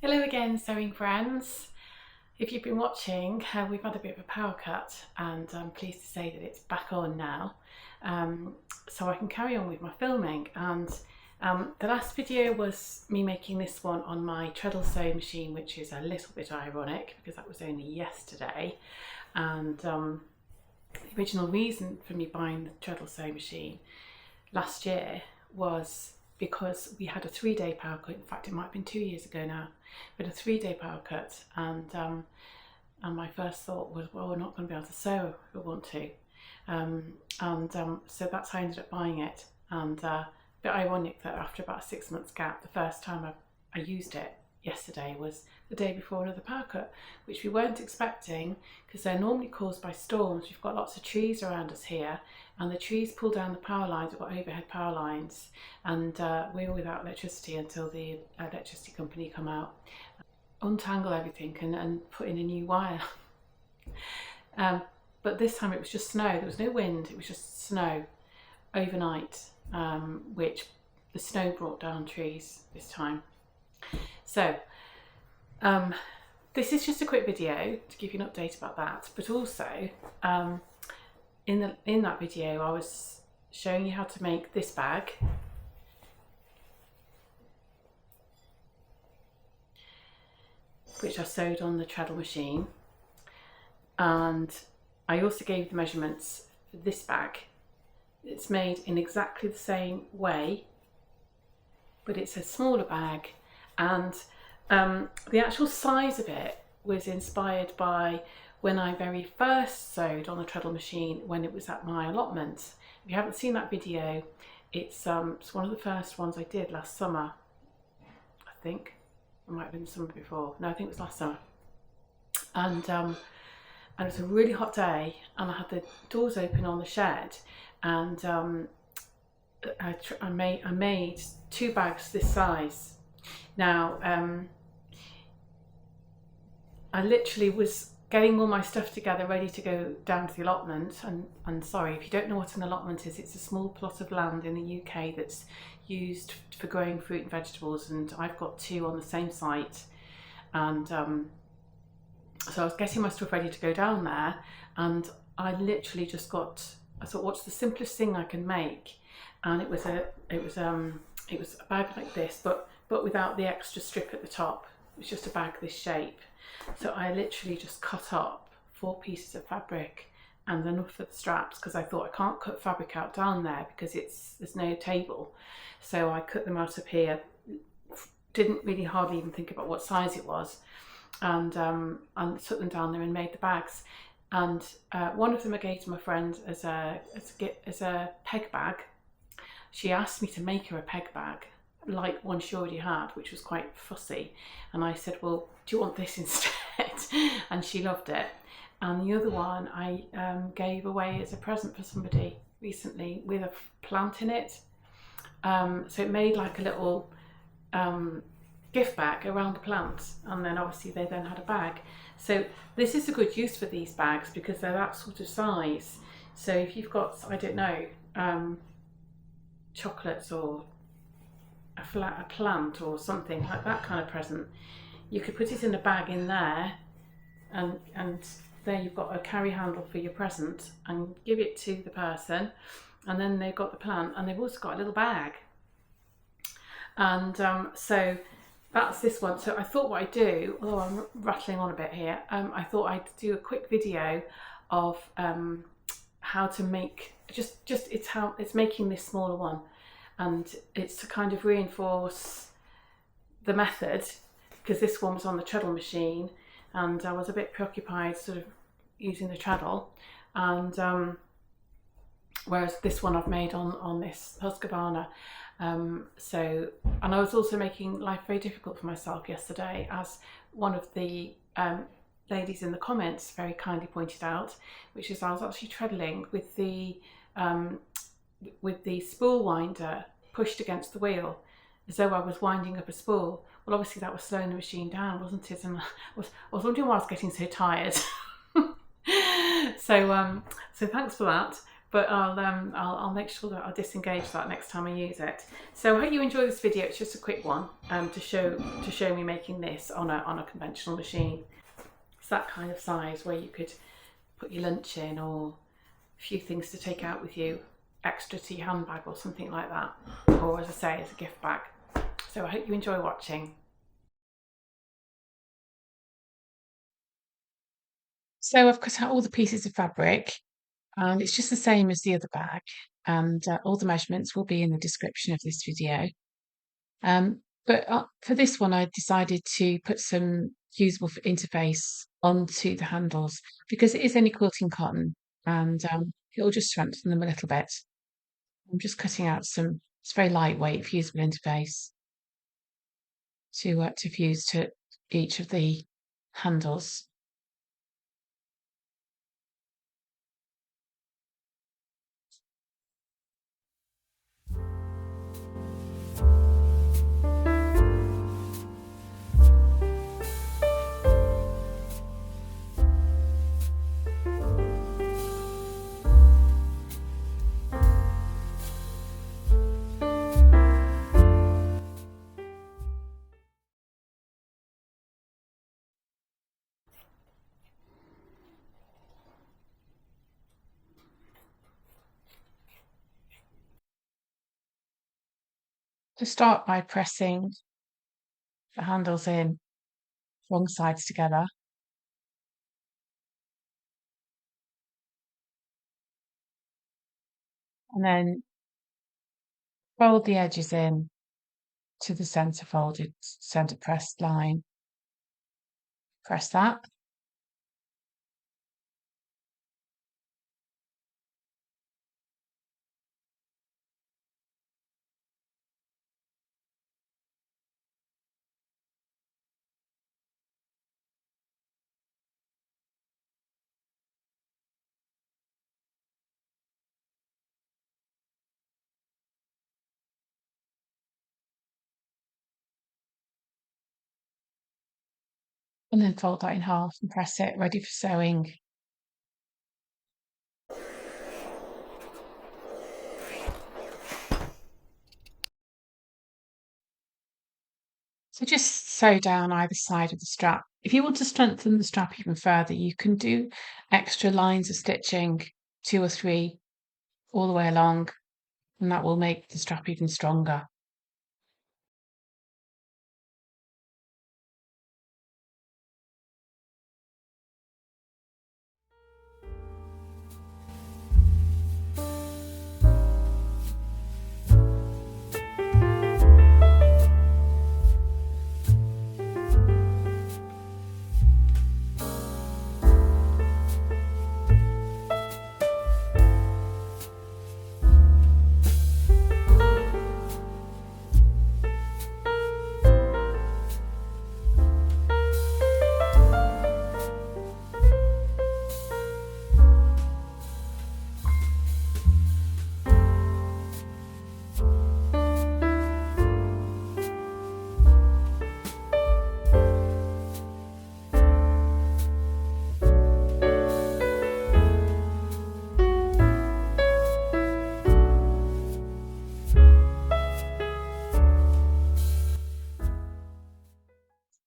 Hello again, sewing friends. If you've been watching, we've had a bit of a power cut and I'm pleased to say that it's back on now, so I can carry on with my filming. And the last video was me making this one on my treadle sewing machine, which is a little bit ironic because that was only yesterday. And the original reason for me buying the treadle sewing machine last year was because we had a 3-day power cut. In fact, it might have been 2 years ago now. We had a 3-day power cut, and my first thought was, well, we're not going to be able to sew if we want to. So that's how I ended up buying it. And a bit ironic that after about a 6 months gap, the first time I used it yesterday was the day before another power cut, which we weren't expecting because they're normally caused by storms. We've got lots of trees around us here, and the trees pull down the power lines. We've got overhead power lines, and we were without electricity until the electricity company come out, untangle everything and put in a new wire. But this time it was just snow. There was no wind, it was just snow overnight, which the snow brought down trees this time. So this is just a quick video to give you an update about that, but also in that video I was showing you how to make this bag, which I sewed on the treadle machine, and I also gave the measurements for this bag. It's made in exactly the same way, but it's a smaller bag, and the actual size of it was inspired by when I very first sewed on the treadle machine when it was at my allotment. If you haven't seen that video, it's one of the first ones I did last summer, I think. It might have been the summer before. No, I think it was last summer. And it was a really hot day, and I had the doors open on the shed, and I made 2 bags this size. Now, I literally was getting all my stuff together ready to go down to the allotment, and sorry, if you don't know what an allotment is, it's a small plot of land in the UK that's used for growing fruit and vegetables, and I've got 2 on the same site. And so I was getting my stuff ready to go down there, and I literally just I thought, what's the simplest thing I can make? And it was a bag like this, but without the extra strip at the top. It was just a bag this shape. So I literally just cut up 4 pieces of fabric and enough for the straps, because I thought I can't cut fabric out down there because there's no table. So I cut them out up here, didn't really hardly even think about what size it was, and took them down there and made the bags. And one of them I gave to my friend as a peg bag. She asked me to make her a peg bag like one she already had, which was quite fussy, and I said, well, do you want this instead? And she loved it. And the other one I gave away as a present for somebody recently with a plant in it, so it made like a little gift bag around the plant, and then obviously they then had a bag. So this is a good use for these bags because they're that sort of size. So if you've got, I don't know, chocolates or a plant or something like that kind of present, you could put it in a bag in there, and there you've got a carry handle for your present, and give it to the person, and then they've got the plant, and they've also got a little bag. And so that's this one. So I thought what I'd do, although I'm rattling on a bit here, I thought I'd do a quick video of how to make it's making this smaller one. And it's to kind of reinforce the method, because this one was on the treadle machine and I was a bit preoccupied sort of using the treadle, and whereas this one I've made on this Husky. And I was also making life very difficult for myself yesterday, as one of the ladies in the comments very kindly pointed out, which is I was actually treadling with the spool winder pushed against the wheel, as though I was winding up a spool. Well, obviously that was slowing the machine down, wasn't it? And I was wondering why I was getting so tired. So thanks for that. but I'll make sure that I'll disengage that next time I use it. So I hope you enjoy this video. It's just a quick one to show me making this on a conventional machine. It's that kind of size where you could put your lunch in or a few things to take out with you, extra to your handbag or something like that, or as I say, as a gift bag. So I hope you enjoy watching. So I've cut out all the pieces of fabric, and it's just the same as the other bag, and all the measurements will be in the description of this video. But for this one, I decided to put some usable interface onto the handles because it is only quilting cotton, and it'll just strengthen them a little bit. I'm just cutting out it's very lightweight fusible interface to fuse to each of the handles. To start by pressing the handles in wrong sides together. And then fold the edges in to the centre pressed line. Press that. And then fold that in half and press it, ready for sewing. So just sew down either side of the strap. If you want to strengthen the strap even further, you can do extra lines of stitching, 2 or 3, all the way along, and that will make the strap even stronger.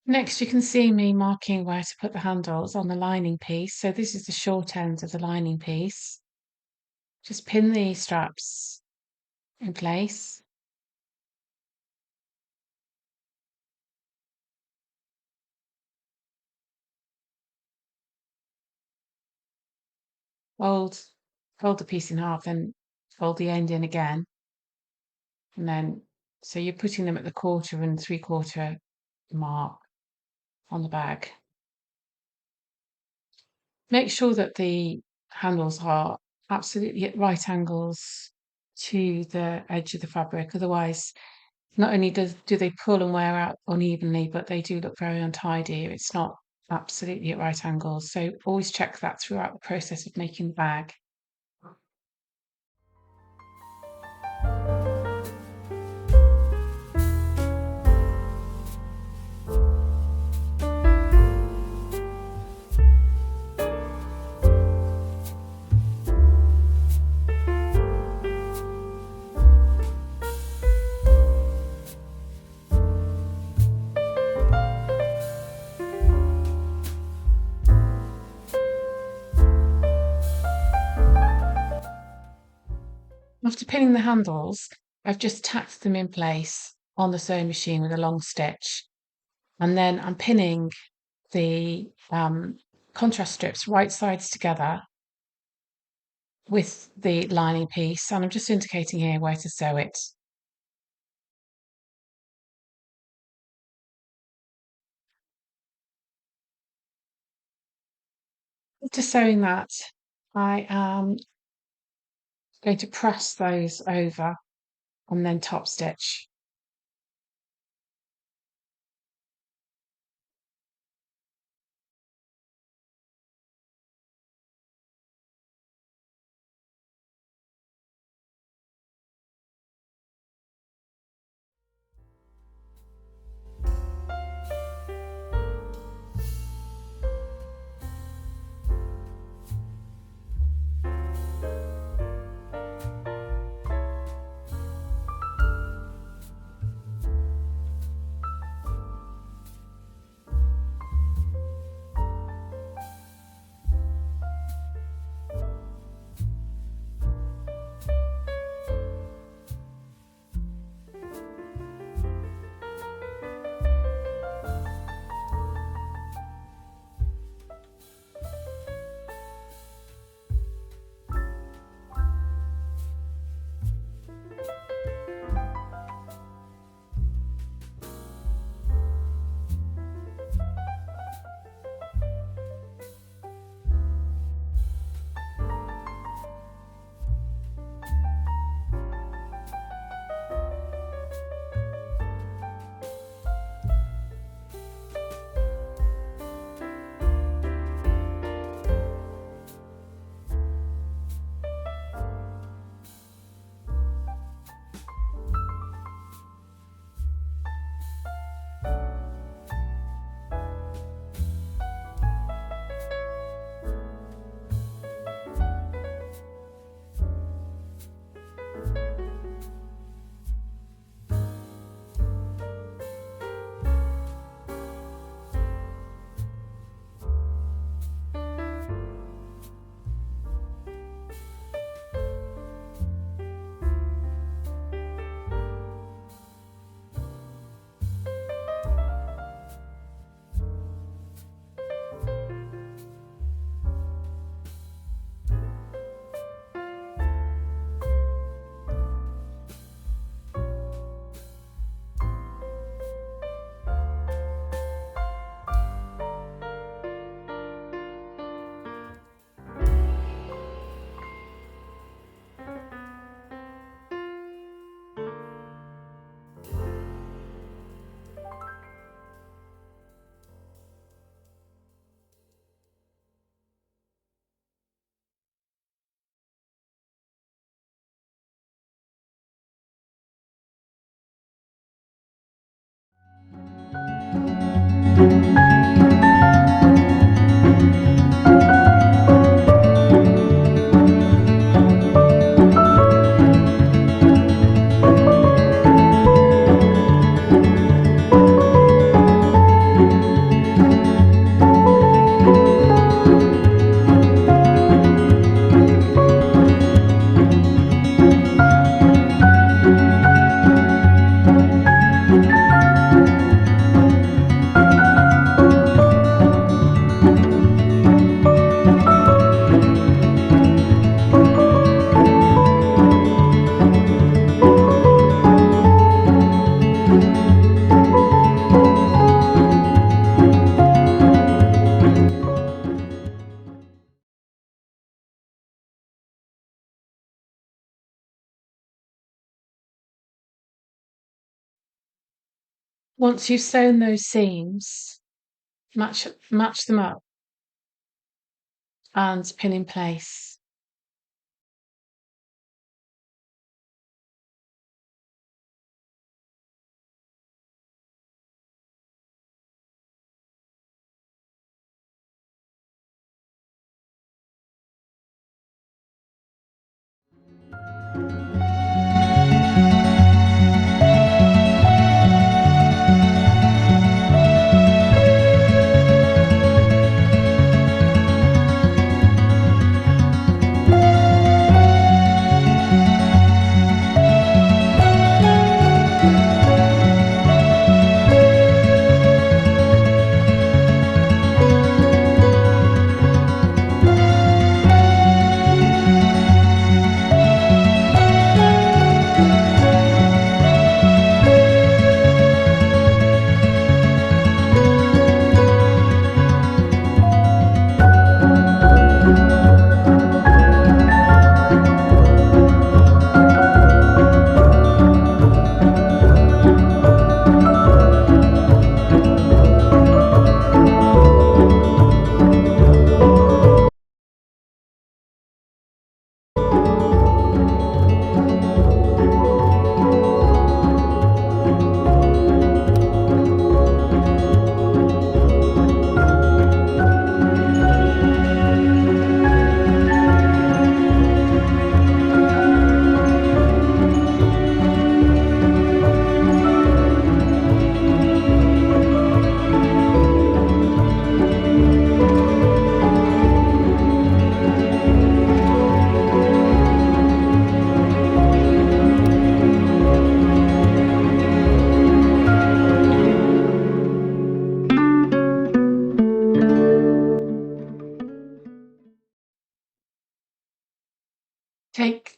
Next, you can see me marking where to put the handles on the lining piece. So this is the short end of the lining piece. Just pin the straps in place. Fold the piece in half, then fold the end in again. And then, so you're putting them at the 1/4 and 3/4 mark on the bag. Make sure that the handles are absolutely at right angles to the edge of the fabric. Otherwise, not only do they pull and wear out unevenly, but they do look very untidy if it's not absolutely at right angles. So always check that throughout the process of making the bag. after pinning the handles, I've just tacked them in place on the sewing machine with a long stitch. And then I'm pinning the contrast strips right sides together with the lining piece, and I'm just indicating here where to sew it. After sewing that, I am going to press those over and then top stitch. Once you've sewn those seams, match them up and pin in place.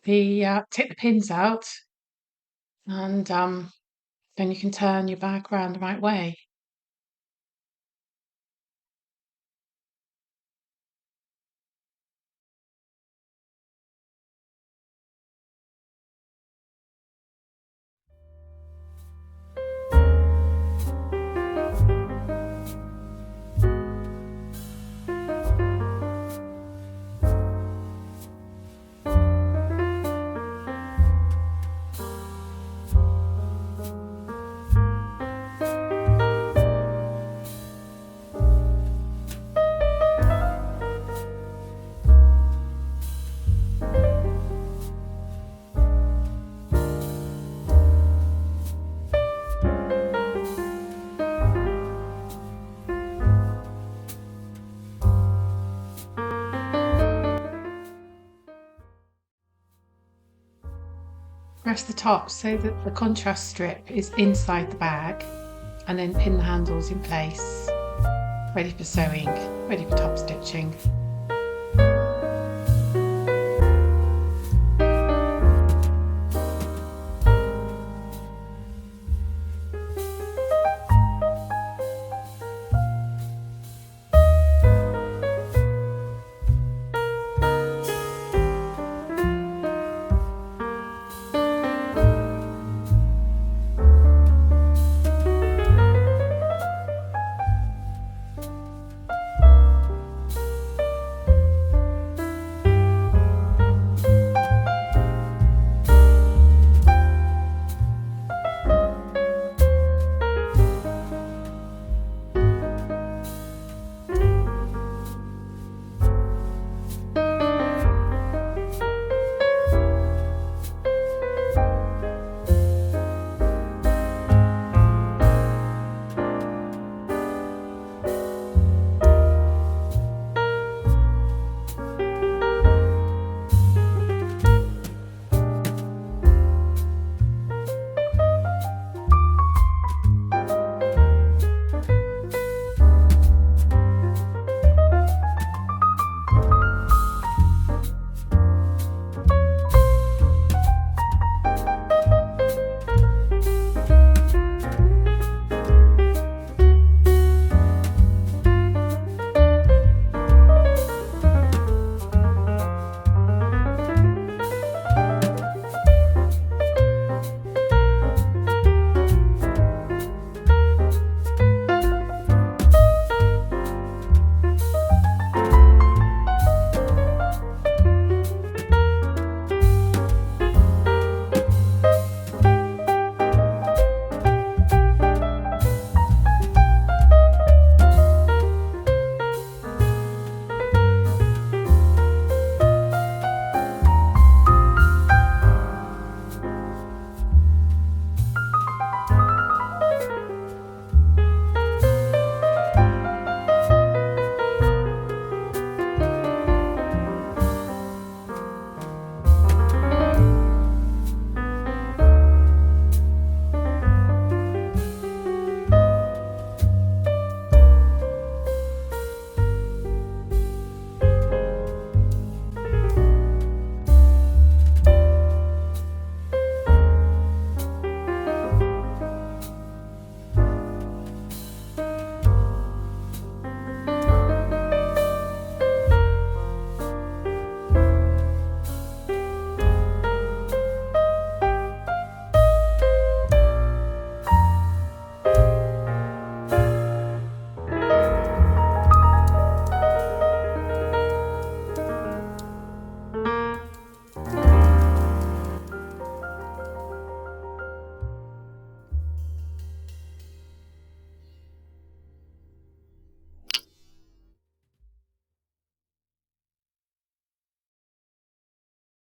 take the pins out, and then you can turn your bag around the right way. Press the top so that the contrast strip is inside the bag, and then pin the handles in place, ready for sewing, ready for top stitching.